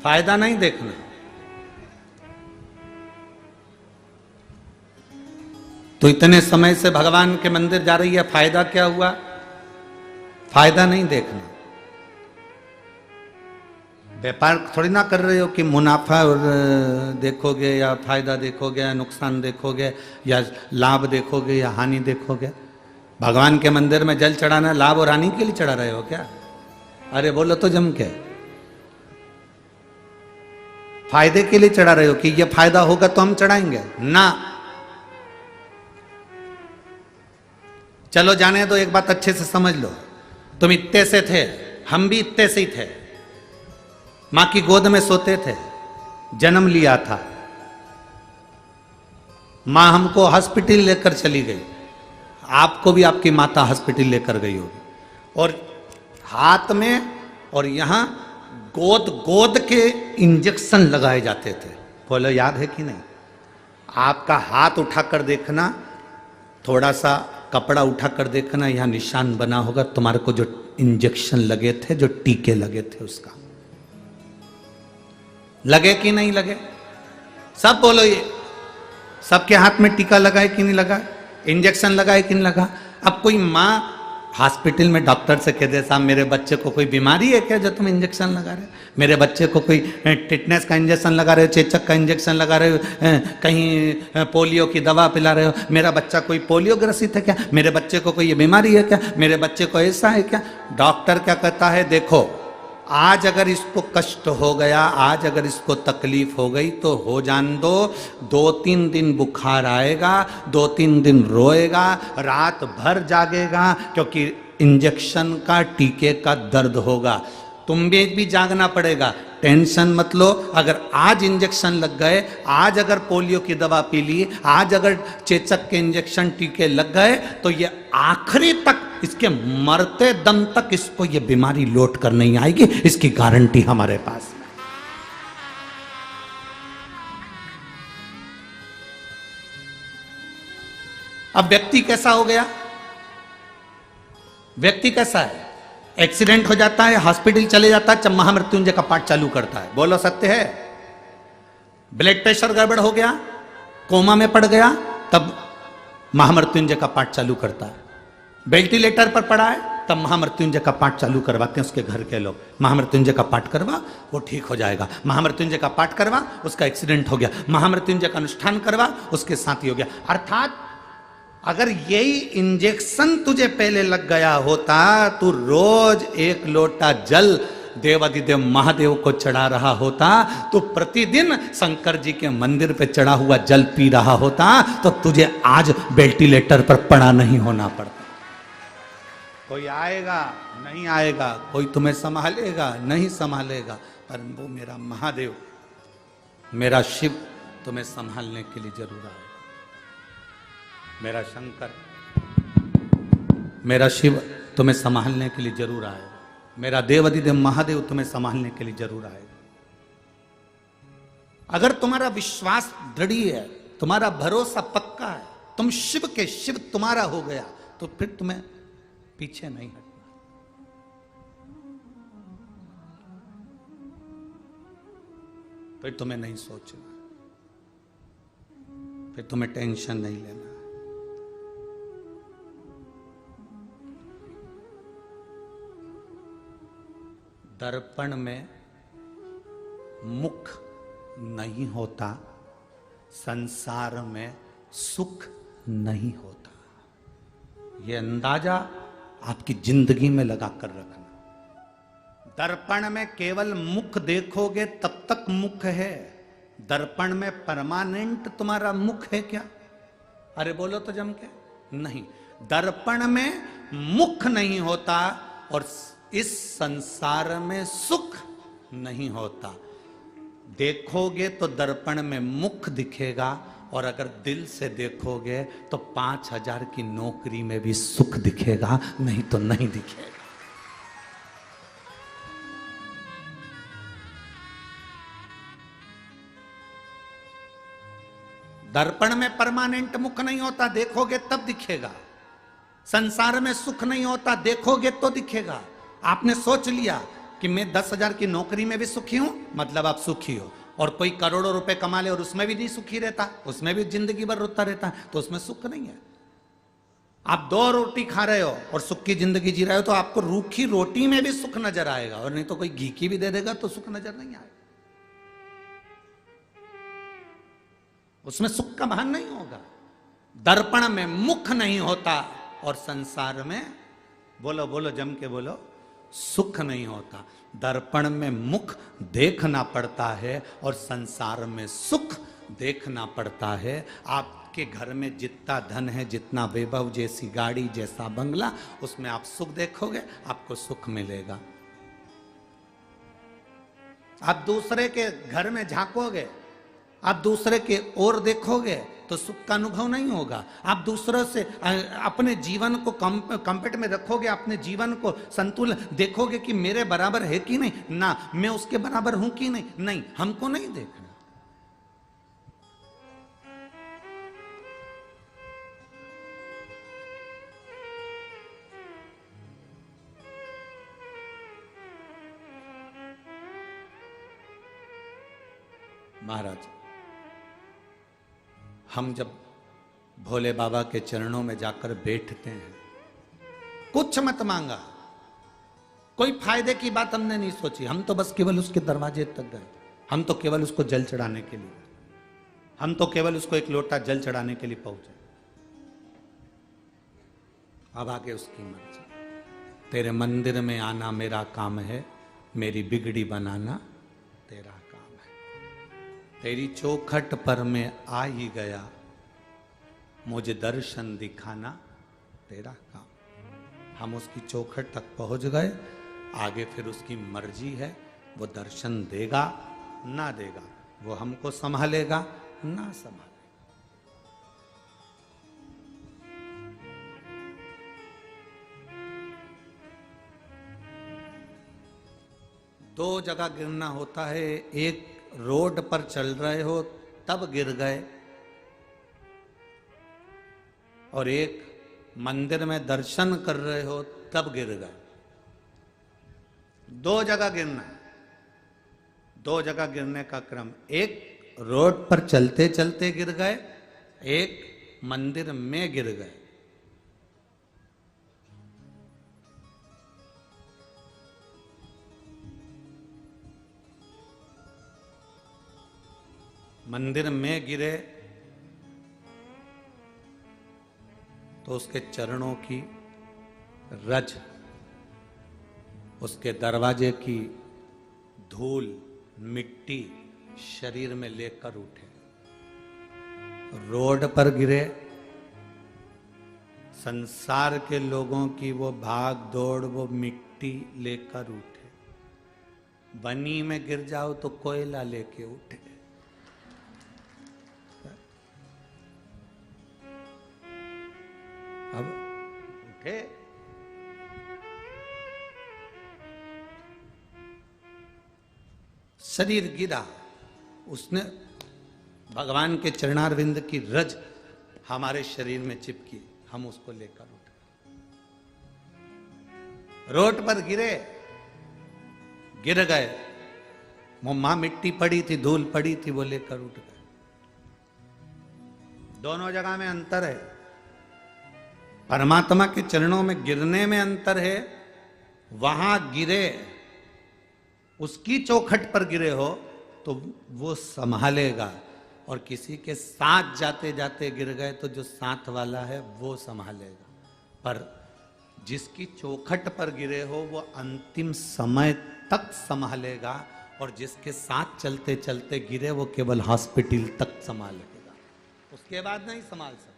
फायदा नहीं देखना। तो इतने समय से भगवान के मंदिर जा रही है, फायदा क्या हुआ? फायदा नहीं देखना। व्यापार थोड़ी ना कर रहे हो कि मुनाफा और देखोगे या फायदा देखोगे या नुकसान देखोगे या लाभ देखोगे या हानि देखोगे। भगवान के मंदिर में जल चढ़ाना लाभ और हानि के लिए चढ़ा रहे हो क्या? अरे बोलो तो जम के। फायदे के लिए चढ़ा रहे हो कि ये फायदा होगा तो हम चढ़ाएंगे ना। चलो जाने दो, एक बात अच्छे से समझ लो। तुम इतने से थे, हम भी इतने से ही थे, मां की गोद में सोते थे, जन्म लिया था, मां हमको हॉस्पिटल लेकर चली गई, आपको भी आपकी माता हॉस्पिटल लेकर गई होगी, और हाथ में और यहां गोद गोद के इंजेक्शन लगाए जाते थे। बोलो याद है कि नहीं? आपका हाथ उठाकर देखना, थोड़ा सा कपड़ा उठाकर देखना, यहां निशान बना होगा तुम्हारे को जो इंजेक्शन लगे थे, जो टीके लगे थे उसका। लगे कि नहीं लगे? सब बोलो ये। सबके हाथ में टीका लगाए कि नहीं लगा? इंजेक्शन लगाए कि नहीं लगा? अब कोई माँ हॉस्पिटल में डॉक्टर से कह दे साहब मेरे बच्चे को कोई बीमारी है क्या जो तुम इंजेक्शन लगा रहे हो? मेरे बच्चे को कोई टिटनेस का इंजेक्शन लगा रहे हो, चेचक का इंजेक्शन लगा रहे हो, कहीं पोलियो की दवा पिला रहे हो, मेरा बच्चा कोई पोलियो ग्रसित है क्या? मेरे बच्चे को कोई ये बीमारी है क्या? मेरे बच्चे को ऐसा है क्या? डॉक्टर क्या कहता है, देखो आज अगर इसको कष्ट हो गया, आज अगर इसको तकलीफ हो गई तो हो जान दो, 2-3 दिन बुखार आएगा, 2-3 दिन रोएगा, रात भर जागेगा, क्योंकि इंजेक्शन का टीके का दर्द होगा। तुम भी जागना पड़ेगा, टेंशन मत लो। अगर आज इंजेक्शन लग गए, आज अगर पोलियो की दवा पी ली, आज अगर चेचक के इंजेक्शन टीके लग गए तो ये आखिरी तक, इसके मरते दम तक इसको ये बीमारी लौट कर नहीं आएगी, इसकी गारंटी हमारे पास। अब व्यक्ति कैसा हो गया? व्यक्ति कैसा है? एक्सीडेंट हो जाता है, हॉस्पिटल चले जाता है, महामृत्युंजय का पाठ चालू करता है। बोलो सत्य है? ब्लड प्रेशर गड़बड़ हो गया, कोमा में पड़ गया, तब महामृत्युंजय का पाठ चालू करता है। वेंटिलेटर पर पड़ा है, तब महामृत्युंजय का पाठ चालू करवाते हैं उसके घर के लोग। महामृत्युंजय का पाठ करवा, वो ठीक हो जाएगा। महामृत्युंजय का पाठ करवा, उसका एक्सीडेंट हो गया। महामृत्युंजय का अनुष्ठान करवा, उसके साथ ही हो गया। अर्थात अगर यही इंजेक्शन तुझे पहले लग गया होता, तू रोज 1 लोटा जल देवादिदेव महादेव को चढ़ा रहा होता, तो प्रतिदिन शंकर जी के मंदिर पे चढ़ा हुआ जल पी रहा होता, तो तुझे आज वेंटिलेटर पर पड़ा नहीं होना पड़ता। कोई आएगा नहीं आएगा, कोई तुम्हें संभालेगा नहीं संभालेगा, पर वो मेरा महादेव, मेरा शिव तुम्हें संभालने के लिए जरूर आएगा। मेरा शंकर, मेरा शिव तुम्हें संभालने के लिए जरूर आएगा। मेरा देवादिदेव महादेव तुम्हें संभालने के लिए जरूर आएगा। अगर तुम्हारा विश्वास दृढ़ है, तुम्हारा भरोसा पक्का है, तुम शिव के शिव तुम्हारा हो गया, तो फिर तुम्हें पीछे नहीं हटना। फिर तुम्हें नहीं सोचना, फिर तुम्हें टेंशन नहीं लेना। दर्पण में मुख नहीं होता, संसार में सुख नहीं होता। यह अंदाजा आपकी जिंदगी में लगा कर रखना। दर्पण में केवल मुख देखोगे तब तक मुख है। दर्पण में परमानेंट तुम्हारा मुख है क्या? अरे बोलो तो जम के। नहीं, दर्पण में मुख नहीं होता और इस संसार में सुख नहीं होता। देखोगे तो दर्पण में मुख दिखेगा, और अगर दिल से देखोगे तो 5,000 की नौकरी में भी सुख दिखेगा, नहीं तो नहीं दिखेगा। दर्पण में परमानेंट मुख नहीं होता, देखोगे तब दिखेगा। संसार में सुख नहीं होता, देखोगे तो दिखेगा। आपने सोच लिया कि मैं 10,000 की नौकरी में भी सुखी हूं, मतलब आप सुखी हो। और कोई करोड़ों रुपए कमा ले और उसमें भी नहीं सुखी रहता, उसमें भी जिंदगी भर रोता रहता, तो उसमें सुख नहीं है। आप 2 रोटी खा रहे हो और सुख की जिंदगी जी रहे हो, तो आपको रूखी रोटी में भी सुख नजर आएगा, और नहीं तो कोई घी की भी दे देगा तो सुख नजर नहीं आएगा, उसमें सुख का भान नहीं होगा। दर्पण में मुख नहीं होता और संसार में, बोलो बोलो जम के बोलो, सुख नहीं होता। दर्पण में मुख देखना पड़ता है और संसार में सुख देखना पड़ता है। आपके घर में जितना धन है, जितना वैभव, जैसी गाड़ी, जैसा बंगला, उसमें आप सुख देखोगे, आपको सुख मिलेगा। आप दूसरे के घर में झांकोगे, आप दूसरे के ओर देखोगे तो सुख का अनुभव नहीं होगा। आप दूसरों से अपने जीवन को कंपेट में रखोगे, अपने जीवन को संतुलन देखोगे कि मेरे बराबर है कि नहीं, ना मैं उसके बराबर हूं कि नहीं, हमको नहीं देखना। महाराज, हम जब भोले बाबा के चरणों में जाकर बैठते हैं, कुछ मत मांगा, कोई फायदे की बात हमने नहीं सोची, हम तो बस केवल उसके दरवाजे तक गए, हम तो केवल उसको जल चढ़ाने के लिए, हम तो केवल उसको एक लोटा जल चढ़ाने के लिए पहुंचे। अब आगे उसकी मर्जी। तेरे मंदिर में आना मेरा काम है, मेरी बिगड़ी बनाना तेरा काम है। तेरी चौखट पर मैं आ ही गया, मुझे दर्शन दिखाना तेरा काम। हम उसकी चौखट तक पहुंच गए, आगे फिर उसकी मर्जी है, वो दर्शन देगा ना देगा, वो हमको संभालेगा ना संभालेगा। दो जगह गिरना होता है, एक रोड पर चल रहे हो तब गिर गए, और एक मंदिर में दर्शन कर रहे हो तब गिर गए। दो जगह गिरना, दो जगह गिरने का क्रम, एक रोड पर चलते चलते गिर गए, एक मंदिर में गिर गए। मंदिर में गिरे तो उसके चरणों की रज, उसके दरवाजे की धूल, मिट्टी शरीर में लेकर उठे। रोड पर गिरे, संसार के लोगों की वो भाग दौड़, वो मिट्टी लेकर उठे। बनी में गिर जाओ तो कोयला लेके उठे। अब उठे, शरीर गिरा, उसने भगवान के चरणारविंद की रज हमारे शरीर में चिपकी, हम उसको लेकर उठे। रोड पर गिरे, गिर गए, मां मिट्टी पड़ी थी, धूल पड़ी थी, वो लेकर उठ गए। दोनों जगह में अंतर है। परमात्मा के चरणों में गिरने में अंतर है, वहां गिरे, उसकी चौखट पर गिरे हो तो वो संभालेगा, और किसी के साथ जाते जाते गिर गए तो जो साथ वाला है वो संभालेगा। पर जिसकी चौखट पर गिरे हो वो अंतिम समय तक संभालेगा, और जिसके साथ चलते चलते गिरे वो केवल हॉस्पिटल तक संभालेगा, उसके बाद नहीं संभाल सकता।